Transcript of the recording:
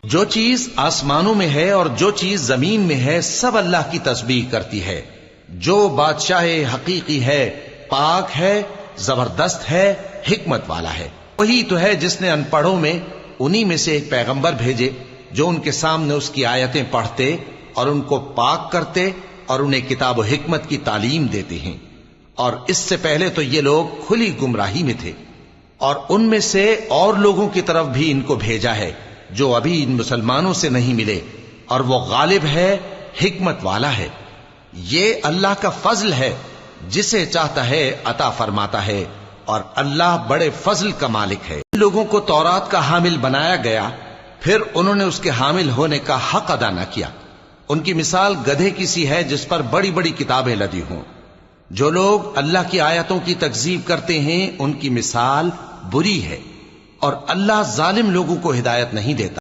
जो चीज आसमानों में है और जो चीज जमीन में है सब अल्लाह की तस्बीह करती है। जो बादशाह हकीकी है, पाक है, जबरदस्त है, हिकमत वाला है। वही तो है जिसने अनपढ़ों में उन्हीं में से एक पैगंबर भेजे जो उनके सामने उसकी आयतें पढ़ते और उनको पाक करते और उन्हें किताब व हिकमत की तालीम देते हैं। और इससे पहले तो ये लोग खुली गुमराही में थे, और उनमें से और लोगों की तरफ भी इनको भेजा है जो अभी इन मुसलमानों से नहीं मिले, और वो गालिब है, हिकमत वाला है। ये अल्लाह का फजल है, जिसे चाहता है अता फरमाता है, और अल्लाह बड़े फजल का मालिक है। लोगों को तौरात का हामिल बनाया गया, फिर उन्होंने उसके हामिल होने का हक अदा न किया। उनकी मिसाल गधे की सी है जिस पर बड़ी बड़ी किताबें लदी हों। जो लोग अल्लाह की आयतों की तकजीब करते हैं उनकी मिसाल बुरी है, और अल्लाह जालिम लोगों को हिदायत नहीं देता।